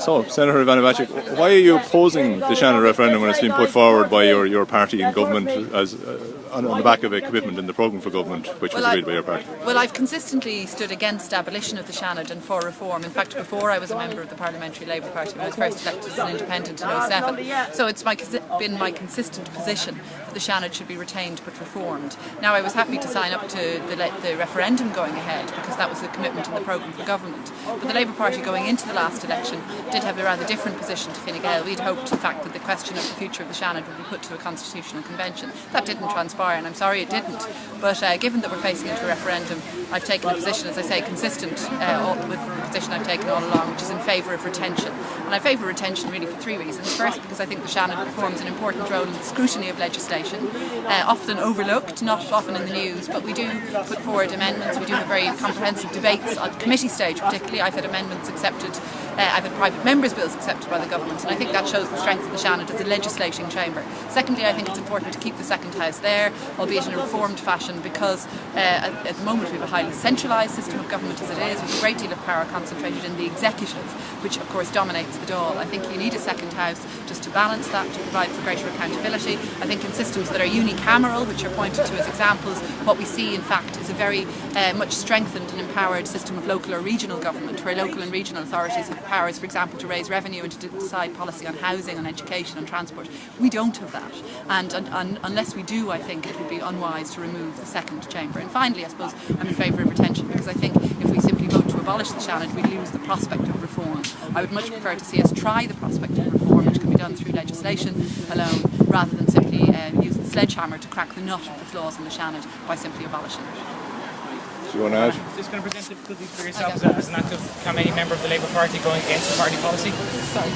So, Senator Bacik, why are you opposing the Seanad referendum when it's been put forward by your party in government as on the back of a commitment in the programme for government, which was agreed by your party? Well, I've consistently stood against abolition of the Seanad and for reform. In fact, before I was a member of the Parliamentary Labour Party, when I was first elected as an independent in 2007. So it's been my consistent position that the Seanad should be retained but reformed. Now, I was happy to sign up to the referendum going ahead because that was the commitment in the programme for government. But the Labour Party going into the last election did have a rather different position to Fine Gael. We'd hoped, in fact, that the question of the future of the Seanad would be put to a constitutional convention. That didn't transpire, and I'm sorry it didn't. But given that we're facing into a referendum, I've taken a position, as I say, consistent with the position I've taken all along, which is in favour of retention. And I favour retention really for three reasons. First, because I think the Seanad performs an important role in the scrutiny of legislation, often overlooked, not often in the news, but we do put forward amendments. We do have very comprehensive debates at committee stage, particularly. I've had amendments accepted. I've had private members' bills accepted by the government, and I think that shows the strength of the Seanad as a legislating chamber. Secondly, I think it's important to keep the second house there, albeit in a reformed fashion, because at the moment we have a highly centralised system of government as it is, with a great deal of power concentrated in the executive, which of course dominates the Dáil. I think you need a second house just to balance that, to provide for greater accountability. I think in systems that are unicameral, which are pointed to as examples, what we see in fact is a very much strengthened and empowered system of local or regional government, where local and regional authorities have powers, for example, to raise revenue and to decide policy on housing, on education, on transport. We don't have that, and unless we do, I think it would be unwise to remove the second chamber. And finally, I suppose I'm in favour of retention, because I think if we simply vote to abolish the Seanad, we lose the prospect of reform. I would much prefer to see us try the prospect of reform, which can be done through legislation alone, rather than simply use the sledgehammer to crack the nut of the flaws in the Seanad by simply abolishing it. Do you want to add? Is this going to present difficulties for yourself as an active campaigning member of the Labour Party going against the party policy? Sorry.